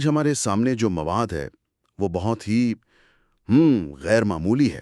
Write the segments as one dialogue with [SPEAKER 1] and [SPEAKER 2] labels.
[SPEAKER 1] آج ہمارے سامنے جو مواد ہے وہ بہت ہی غیر معمولی ہے۔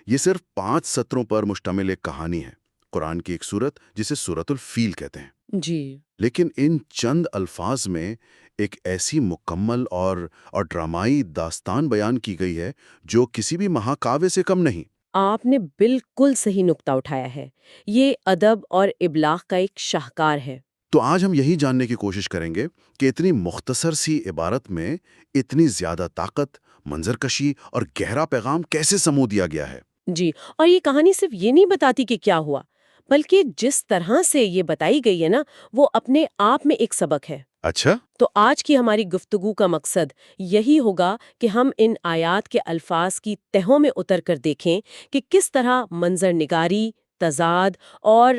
[SPEAKER 1] یہ صرف 5 سطروں پر مشتمل ایک کہانی ہے، قرآن کی ایک سورت جسے سورۃ الفیل کہتے ہیں۔
[SPEAKER 2] جی
[SPEAKER 1] لیکن ان چند الفاظ میں ایک ایسی مکمل اور ڈرامائی داستان بیان کی گئی ہے جو کسی بھی مہاکاویہ سے کم نہیں۔
[SPEAKER 2] آپ نے بالکل صحیح نقطہ اٹھایا ہے۔ یہ ادب اور ابلاغ کا ایک شاہکار ہے۔
[SPEAKER 1] تو آج ہم یہی جاننے کی کوشش کریں گے کہ اتنی مختصر سی عبارت میں اتنی زیادہ طاقت، منظر کشی اور گہرا پیغام کیسے سمو دیا گیا ہے۔
[SPEAKER 2] جی، اور یہ کہانی صرف یہ نہیں بتاتی کہ کیا ہوا، بلکہ جس طرح سے یہ بتائی گئی ہے نا، وہ اپنے آپ میں ایک سبق ہے۔
[SPEAKER 1] اچھا،
[SPEAKER 2] تو آج کی ہماری گفتگو کا مقصد یہی ہوگا کہ ہم ان آیات کے الفاظ کی تہوں میں اتر کر دیکھیں کہ کس طرح منظر نگاری، تضاد اور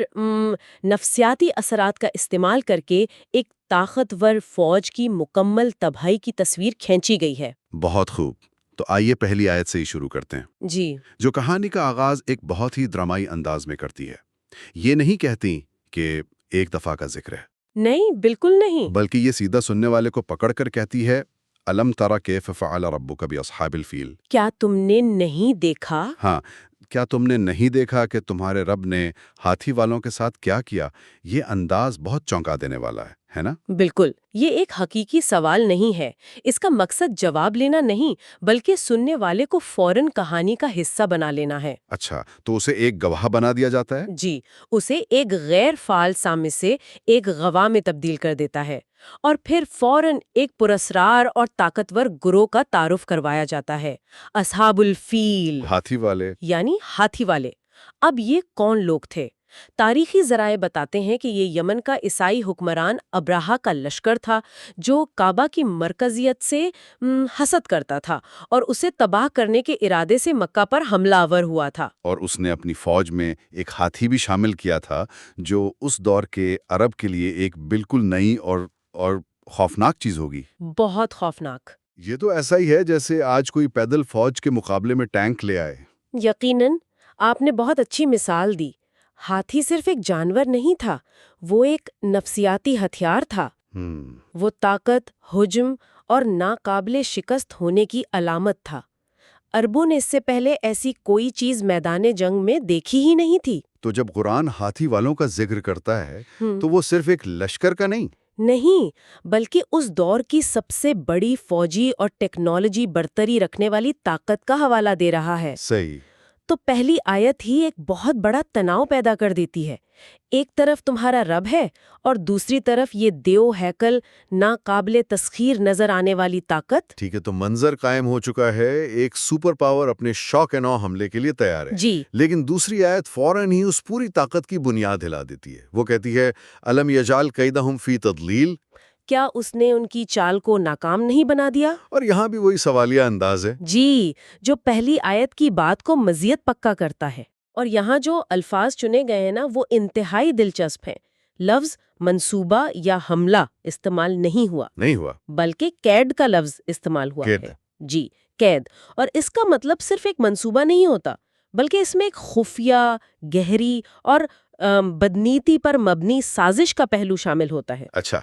[SPEAKER 2] نفسیاتی اثرات کا استعمال کر کے ایک طاقتور فوج کی مکمل تباہی کی تصویر کھینچی گئی ہے۔
[SPEAKER 1] بہت خوب۔ تو آئیے پہلی آیت سے ہی شروع کرتے ہیں،
[SPEAKER 2] جی،
[SPEAKER 1] جو کہانی کا آغاز ایک بہت ہی ڈرامائی انداز میں کرتی ہے۔ یہ نہیں کہتی کہ ایک دفعہ کا ذکر ہے،
[SPEAKER 2] نہیں، بالکل نہیں۔
[SPEAKER 1] بلکہ یہ سیدھا سننے والے کو پکڑ کر کہتی ہے، الم ترى کیف فعل ربک باصحاب الفیل۔
[SPEAKER 2] کیا تم نے نہیں دیکھا؟
[SPEAKER 1] ہاں، کیا تم نے نہیں دیکھا کہ تمہارے رب نے ہاتھی والوں کے ساتھ کیا کیا؟ یہ انداز بہت چونکا دینے والا ہے نا؟
[SPEAKER 2] بالکل، یہ ایک حقیقی سوال نہیں ہے۔ اس کا مقصد جواب لینا نہیں، بلکہ سننے والے کو فوراً کہانی کا حصہ بنا لینا ہے۔
[SPEAKER 1] اچھا، تو اسے ایک گواہ بنا دیا جاتا ہے؟
[SPEAKER 2] جی، اسے ایک غیر فعال سامع سے ایک گواہ میں تبدیل کر دیتا ہے، اور پھر فوراً ایک پراسرار اور طاقتور گروہ کا تعارف کروایا جاتا ہے، اصحاب الفیل،
[SPEAKER 1] ہاتھی والے۔
[SPEAKER 2] یعنی ہاتھی والے۔ اب یہ کون لوگ تھے؟ تاریخی ذرائع بتاتے ہیں کہ یہ یمن کا عیسائی حکمران ابراہا کا لشکر تھا، جو کعبہ کی مرکزیت سے حسد کرتا تھا اور اسے تباہ کرنے کے ارادے سے مکہ پر حملہ آور ہوا تھا۔
[SPEAKER 1] اور اس نے اپنی فوج میں ایک ہاتھی بھی شامل کیا تھا، جو اس دور کے عرب کے لیے ایک بالکل نئی اور خوفناک چیز ہوگی۔
[SPEAKER 2] بہت خوفناک۔
[SPEAKER 1] یہ تو ایسا ہی ہے جیسے آج کوئی پیدل فوج کے مقابلے میں ٹینک لے آئے۔
[SPEAKER 2] یقیناً، آپ نے بہت اچھی مثال دی۔ ہاتھی صرف ایک جانور نہیں تھا، وہ ایک نفسیاتی ہتھیار تھا۔ وہ طاقت، حجم اور ناقابل شکست ہونے کی علامت تھا۔ عربوں نے اس سے پہلے ایسی کوئی چیز میدان جنگ میں دیکھی ہی نہیں تھی۔
[SPEAKER 1] تو جب قرآن ہاتھی والوں کا ذکر کرتا ہے تو وہ صرف ایک لشکر کا
[SPEAKER 2] نہیں، بلکہ اس دور کی سب سے بڑی فوجی اور ٹیکنالوجی برتری رکھنے والی طاقت کا حوالہ دے رہا ہے۔
[SPEAKER 1] صحیح۔
[SPEAKER 2] تو پہلی آیت ہی ایک بہت بڑا تناؤ پیدا کر دیتی ہے۔ ایک طرف تمہارا رب ہے اور دوسری طرف یہ دیو ہیکل، ناقابل تسخیر نظر آنے والی طاقت۔
[SPEAKER 1] ٹھیک ہے، تو منظر قائم ہو چکا ہے، ایک سپر پاور اپنے شوق نو حملے کے لیے تیار ہے۔
[SPEAKER 2] جی،
[SPEAKER 1] لیکن دوسری آیت فوراً ہی اس پوری طاقت کی بنیاد ہلا دیتی ہے۔ وہ کہتی ہے، الم یجعل کیدہم فی تضلیل۔
[SPEAKER 2] کیا اس نے ان کی چال کو ناکام نہیں بنا دیا؟
[SPEAKER 1] اور یہاں بھی وہی سوالیہ انداز ہے۔
[SPEAKER 2] جی، جو پہلی آیت کی بات کو مزید پکا کرتا ہے۔ اور یہاں جو الفاظ چنے گئے ہیں نا، وہ انتہائی دلچسپ ہیں۔ لفظ منصوبہ یا حملہ استعمال نہیں ہوا، بلکہ قید کا لفظ استعمال ہوا ہے۔ جی، قید۔ اور اس کا مطلب صرف ایک منصوبہ نہیں ہوتا، بلکہ اس میں ایک خفیہ، گہری اور بدنیتی پر مبنی سازش کا پہلو شامل ہوتا ہے۔
[SPEAKER 1] اچھا،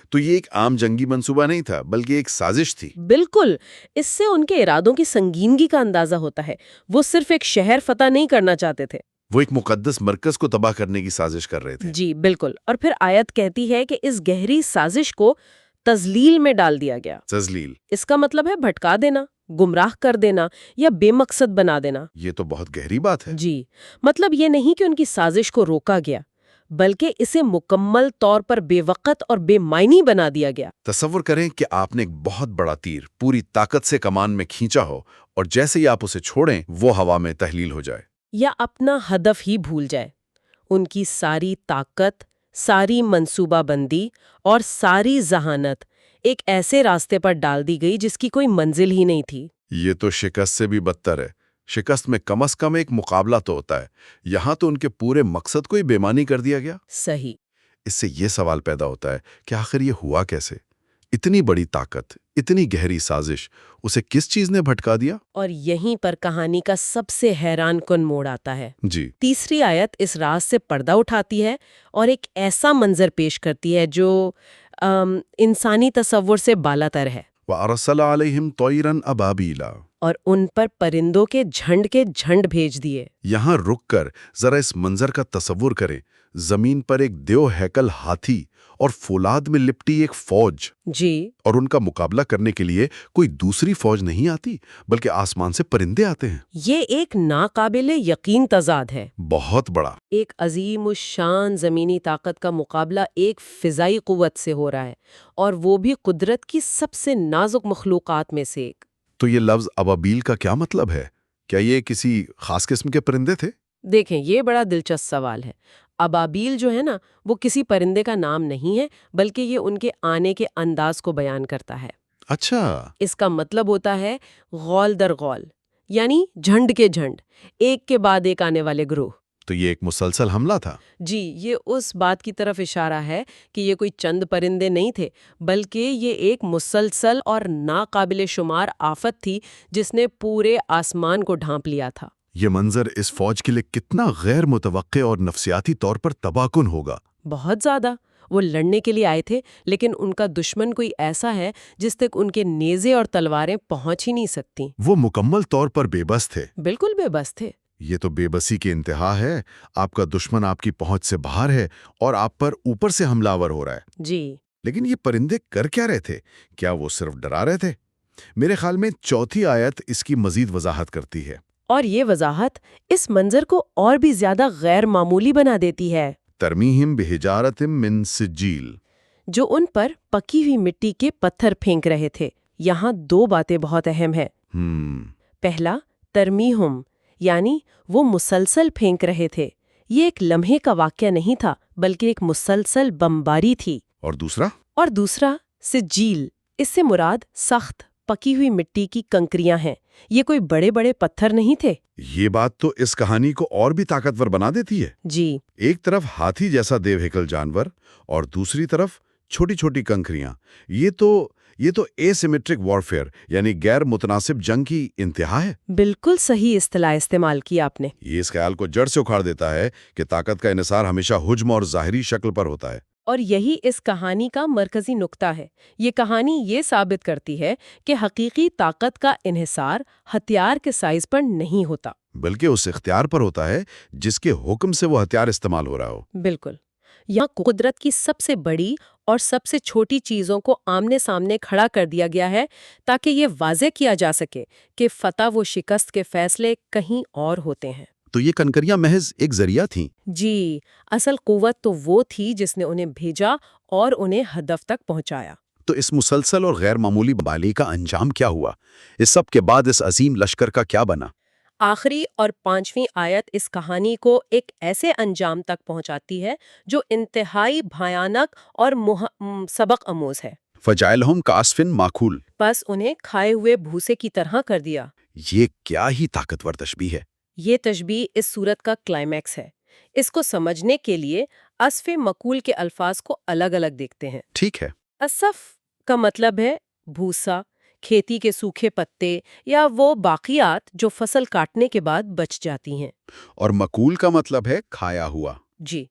[SPEAKER 1] تو یہ ایک عام جنگی منصوبہ نہیں تھا، بلکہ ایک سازش تھی۔
[SPEAKER 2] بالکل، اس سے ان کے ارادوں کی سنگینی کا اندازہ ہوتا ہے۔ وہ صرف ایک شہر فتح نہیں کرنا چاہتے تھے،
[SPEAKER 1] وہ ایک مقدس مرکز کو تباہ کرنے کی سازش کر رہے تھے۔
[SPEAKER 2] جی بالکل۔ اور پھر آیت کہتی ہے کہ اس گہری سازش کو تضلیل میں ڈال دیا گیا۔
[SPEAKER 1] تضلیل،
[SPEAKER 2] اس کا مطلب ہے بھٹکا دینا، گمراہ کر دینا یا بے مقصد بنا دینا۔
[SPEAKER 1] یہ تو بہت گہری بات ہے۔
[SPEAKER 2] جی، مطلب یہ نہیں کہ ان کی سازش کو روکا گیا، بلکہ اسے مکمل طور پر بے وقت اور بے معنی بنا دیا گیا۔
[SPEAKER 1] تصور کریں کہ آپ نے ایک بہت بڑا تیر پوری طاقت سے کمان میں کھینچا ہو، اور جیسے ہی آپ اسے چھوڑیں وہ ہوا میں تحلیل ہو جائے،
[SPEAKER 2] یا اپنا ہدف ہی بھول جائے۔ ان کی ساری طاقت، ساری منصوبہ بندی اور ساری ذہانت ایک ایسے راستے پر ڈال دی گئی جس کی کوئی منزل ہی نہیں تھی۔
[SPEAKER 1] یہ تو شکست سے بھی بدتر ہے۔ شکست میں کم از کم ایک مقابلہ تو ہوتا ہے، یہاں تو ان کے پورے مقصد کو ہی بے معنی کر دیا گیا۔
[SPEAKER 2] صحیح۔
[SPEAKER 1] اس سے یہ سوال پیدا ہوتا ہے کہ آخر یہ ہوا کیسے؟ اتنی بڑی طاقت، اتنی گہری سازش، اسے کس چیز نے بھٹکا دیا؟
[SPEAKER 2] اور یہیں پر کہانی کا سب سے حیران کن موڑ آتا ہے۔
[SPEAKER 1] جی،
[SPEAKER 2] تیسری آیت اس راز سے پردہ اٹھاتی ہے اور ایک ایسا منظر پیش کرتی ہے جو انسانی تصور سے بالاتر ہے۔
[SPEAKER 1] وَأَرْسَلَ عَلَيْهِمْ طَيْرًا أَبَابِيلَ
[SPEAKER 2] اور ان پر پرندوں کے جھنڈ بھیج دیے۔
[SPEAKER 1] یہاں رک کر ذرا اس منظر کا تصور کریں، زمین پر ایک دیو ہیکل ہاتھی اور فولاد میں لپٹی ایک فوج،
[SPEAKER 2] جی،
[SPEAKER 1] اور ان کا مقابلہ کرنے کے لیے کوئی دوسری فوج نہیں آتی بلکہ آسمان سے پرندے آتے ہیں۔
[SPEAKER 2] یہ ایک ناقابل یقین تضاد ہے۔
[SPEAKER 1] بہت بڑا۔
[SPEAKER 2] ایک عظیم الشان زمینی طاقت کا مقابلہ ایک فضائی قوت سے ہو رہا ہے، اور وہ بھی قدرت کی سب سے نازک مخلوقات میں سے ایک۔
[SPEAKER 1] تو یہ لفظ ابابیل کا کیا مطلب ہے؟ کیا یہ کسی خاص قسم کے پرندے تھے؟
[SPEAKER 2] دیکھیں، یہ بڑا دلچسپ سوال ہے۔ ابابیل جو ہے نا، وہ کسی پرندے کا نام نہیں ہے، بلکہ یہ ان کے آنے کے انداز کو بیان کرتا ہے۔
[SPEAKER 1] اچھا۔
[SPEAKER 2] اس کا مطلب ہوتا ہے غول در غول، یعنی جھنڈ کے جھنڈ، ایک کے بعد ایک آنے والے گروہ۔
[SPEAKER 1] تو یہ ایک مسلسل حملہ تھا؟
[SPEAKER 2] جی، یہ اس بات کی طرف اشارہ ہے کہ یہ کوئی چند پرندے نہیں تھے، بلکہ یہ ایک مسلسل اور ناقابل شمار آفت تھی جس نے پورے آسمان کو ڈھانپ لیا تھا۔
[SPEAKER 1] یہ منظر اس فوج کے لیے کتنا غیر متوقع اور نفسیاتی طور پر تباہ کن ہوگا۔
[SPEAKER 2] بہت زیادہ۔ وہ لڑنے کے لیے آئے تھے، لیکن ان کا دشمن کوئی ایسا ہے جس تک ان کے نیزے اور تلواریں پہنچ ہی نہیں سکتی۔
[SPEAKER 1] وہ مکمل طور پر بے بس تھے۔
[SPEAKER 2] بالکل بے بس تھے۔
[SPEAKER 1] یہ تو بے بسی کی انتہا ہے۔ آپ کا دشمن آپ کی پہنچ سے باہر ہے اور آپ پر اوپر سے حملہ آور ہو رہا ہے۔
[SPEAKER 2] جی،
[SPEAKER 1] لیکن یہ پرندے کر کیا رہے تھے؟ کیا وہ صرف ڈرا رہے تھے؟ میرے خیال میں چوتھی آیت اس کی مزید وضاحت کرتی ہے۔
[SPEAKER 2] اور یہ وضاحت اس منظر کو اور بھی زیادہ غیر معمولی بنا دیتی ہے۔
[SPEAKER 1] ترمیہم بحجارت من سجیل،
[SPEAKER 2] جو ان پر پکی ہوئی مٹی کے پتھر پھینک رہے تھے۔ یہاں دو باتیں بہت اہم ہیں۔ پہلا، ترمیہم، یعنی وہ مسلسل پھینک رہے تھے۔ یہ ایک لمحے کا واقعہ نہیں تھا، بلکہ ایک مسلسل بمباری تھی۔
[SPEAKER 1] اور دوسرا؟
[SPEAKER 2] اور دوسرا، سجیل، اس سے مراد سخت پکی ہوئی مٹی کی کنکریاں ہیں۔ یہ کوئی بڑے بڑے پتھر نہیں تھے۔
[SPEAKER 1] یہ بات تو اس کہانی کو اور بھی طاقتور بنا دیتی ہے۔
[SPEAKER 2] جی،
[SPEAKER 1] ایک طرف ہاتھی جیسا دیو ہیکل جانور اور دوسری طرف چھوٹی چھوٹی کنکریاں۔ یہ تو اے سیمیٹرک وارفیئر، یعنی غیر متناسب جنگ کی انتہا ہے۔
[SPEAKER 2] بالکل صحیح اصطلاح استعمال کی آپ نے۔
[SPEAKER 1] یہ اس خیال کو جڑ سے اکھاڑ دیتا ہے کہ طاقت کا انحصار ہمیشہ حجم اور ظاہری شکل پر ہوتا ہے۔
[SPEAKER 2] اور یہی اس کہانی کا مرکزی نقطہ ہے۔ یہ کہانی یہ ثابت کرتی ہے کہ حقیقی طاقت کا انحصار ہتھیار کے سائز پر نہیں ہوتا،
[SPEAKER 1] بلکہ اس اختیار پر ہوتا ہے جس کے حکم سے وہ ہتھیار استعمال ہو رہا ہو۔
[SPEAKER 2] بالکل۔ یہاں قدرت کی سب سے بڑی اور سب سے چھوٹی چیزوں کو آمنے سامنے کھڑا کر دیا گیا ہے تاکہ یہ واضح کیا جا سکے کہ فتح و شکست کے فیصلے کہیں اور ہوتے ہیں۔
[SPEAKER 1] تو یہ کنکریاں محض ایک ذریعہ تھیں؟
[SPEAKER 2] جی، اصل قوت تو وہ تھی جس نے انہیں بھیجا اور انہیں ہدف تک پہنچایا۔
[SPEAKER 1] تو اس مسلسل اور غیر معمولی بمباری کا انجام کیا ہوا؟ اس سب کے بعد اس عظیم لشکر کا کیا بنا؟
[SPEAKER 2] آخری اور 5ویں آیت اس کہانی کو ایک ایسے انجام تک پہنچاتی ہے جو انتہائی بھیانک اور سبق آموز ہے۔
[SPEAKER 1] فَجَعَلَهُمْ كَعَصْفٍ مَأْكُولٍ،
[SPEAKER 2] بس انہیں کھائے ہوئے بھوسے کی طرح کر دیا۔
[SPEAKER 1] یہ کیا ہی طاقتور تشبیہ ہے۔
[SPEAKER 2] یہ تشبیہ اس سورت کا کلائمیکس ہے۔ اس کو سمجھنے کے لیے عصف مقول کے الفاظ کو الگ الگ دیکھتے ہیں۔
[SPEAKER 1] ٹھیک ہے۔
[SPEAKER 2] عصف کا مطلب ہے بھوسا، کھیتی کے سوکھے پتے یا وہ باقیات جو فصل کاٹنے کے بعد بچ جاتی ہیں۔
[SPEAKER 1] اور مقول کا مطلب ہے کھایا ہوا۔
[SPEAKER 2] جی،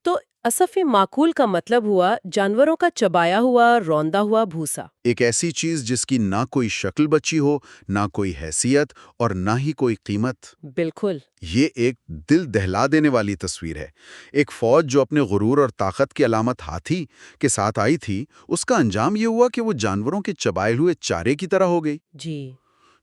[SPEAKER 2] تو عصف معقول کا مطلب ہوا جانوروں کا چبایا ہوا روندا ہوا بھوسا۔
[SPEAKER 1] ایک ایسی چیز جس کی نہ کوئی شکل بچی ہو، نہ کوئی حیثیت اور نہ ہی کوئی قیمت۔
[SPEAKER 2] بالکل۔
[SPEAKER 1] یہ ایک دل دہلا دینے والی تصویر ہے۔ ایک فوج جو اپنے غرور اور طاقت کی علامت ہاتھی کے ساتھ آئی تھی، اس کا انجام یہ ہوا کہ وہ جانوروں کے چبائے ہوئے چارے کی طرح ہو گئی۔
[SPEAKER 2] جی،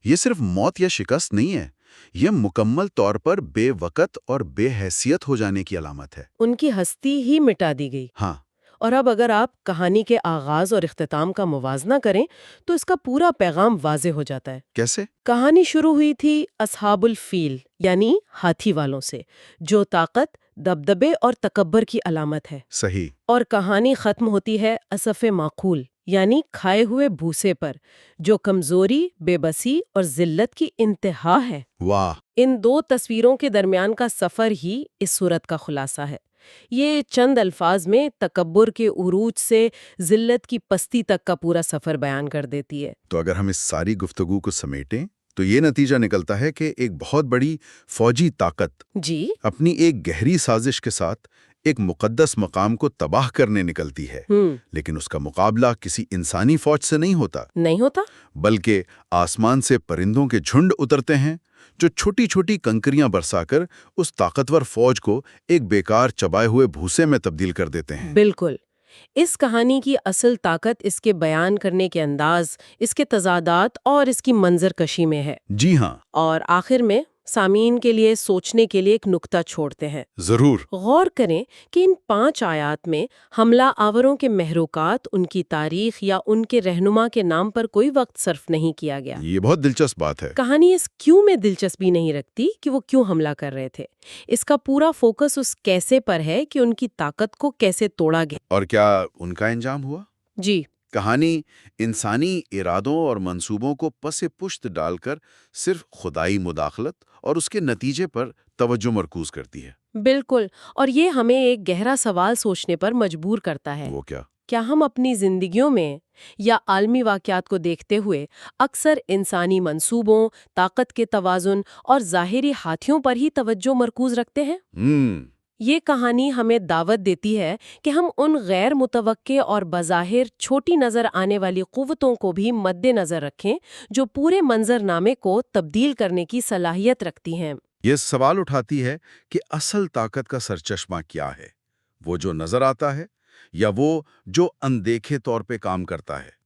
[SPEAKER 1] یہ صرف موت یا شکست نہیں ہے، یہ مکمل طور پر بے وقت اور بے حیثیت ہو جانے کی علامت ہے۔
[SPEAKER 2] ان کی ہستی ہی مٹا دی گئی۔
[SPEAKER 1] ہاں۔
[SPEAKER 2] اور اب اگر آپ کہانی کے آغاز اور اختتام کا موازنہ کریں تو اس کا پورا پیغام واضح ہو جاتا ہے۔
[SPEAKER 1] کیسے؟
[SPEAKER 2] کہانی شروع ہوئی تھی اصحاب الفیل یعنی ہاتھی والوں سے، جو طاقت، دبدبے اور تکبر کی علامت ہے۔
[SPEAKER 1] صحیح۔
[SPEAKER 2] اور کہانی ختم ہوتی ہے عصف معقول یعنی کھائے ہوئے بھوسے پر، جو کمزوری، بے بسی اور ذلت کی انتہا ہے۔
[SPEAKER 1] واہ!
[SPEAKER 2] ان دو تصویروں کے درمیان کا سفر ہی اس صورت کا خلاصہ ہے۔ یہ چند الفاظ میں تکبر کے عروج سے ذلت کی پستی تک کا پورا سفر بیان کر دیتی ہے۔
[SPEAKER 1] تو اگر ہم اس ساری گفتگو کو سمیٹیں تو یہ نتیجہ نکلتا ہے کہ ایک بہت بڑی فوجی طاقت
[SPEAKER 2] جی،
[SPEAKER 1] اپنی ایک گہری سازش کے ساتھ ایک مقدس مقام کو تباہ کرنے نکلتی ہے، لیکن اس کا مقابلہ کسی انسانی فوج سے نہیں ہوتا، بلکہ آسمان سے پرندوں کے جھنڈ اترتے ہیں جو چھوٹی چھوٹی کنکریاں برسا کر اس طاقتور فوج کو ایک بیکار چبائے ہوئے بھوسے میں تبدیل کر دیتے ہیں۔
[SPEAKER 2] بالکل۔ اس کہانی کی اصل طاقت اس کے بیان کرنے کے انداز، اس کے تضادات اور اس کی منظر کشی میں ہے۔
[SPEAKER 1] جی ہاں،
[SPEAKER 2] اور آخر میں سامعین کے لیے سوچنے کے لیے ایک نکتہ چھوڑتے ہیں۔
[SPEAKER 1] ضرور۔
[SPEAKER 2] غور کریں کہ ان 5 آیات میں حملہ آوروں کے محروکات، ان کی تاریخ یا ان کے رہنما کے نام پر کوئی وقت صرف نہیں کیا گیا۔
[SPEAKER 1] یہ بہت دلچسپ بات ہے۔
[SPEAKER 2] کہانی اس کیوں میں دلچسپی نہیں رکھتی کہ وہ کیوں حملہ کر رہے تھے۔ اس کا پورا فوکس اس کیسے پر ہے کہ ان کی طاقت کو کیسے توڑا گیا۔
[SPEAKER 1] اور کیا ان کا انجام ہوا؟
[SPEAKER 2] جی،
[SPEAKER 1] کہانی انسانی ارادوں اور منصوبوں کو پس پشت ڈال کر صرف خدائی مداخلت اور اس کے نتیجے پر توجہ مرکوز کرتی ہے۔
[SPEAKER 2] بالکل، اور یہ ہمیں ایک گہرا سوال سوچنے پر مجبور کرتا ہے۔
[SPEAKER 1] وہ
[SPEAKER 2] کیا ہم اپنی زندگیوں میں یا عالمی واقعات کو دیکھتے ہوئے اکثر انسانی منصوبوں، طاقت کے توازن اور ظاہری ہاتھیوں پر ہی توجہ مرکوز رکھتے ہیں؟ یہ کہانی ہمیں دعوت دیتی ہے کہ ہم ان غیر متوقع اور بظاہر چھوٹی نظر آنے والی قوتوں کو بھی مد نظر رکھیں جو پورے منظرنامے کو تبدیل کرنے کی صلاحیت رکھتی ہیں۔
[SPEAKER 1] یہ سوال اٹھاتی ہے کہ اصل طاقت کا سرچشمہ کیا ہے؟ وہ جو نظر آتا ہے یا وہ جو اندیکھے طور پہ کام کرتا ہے؟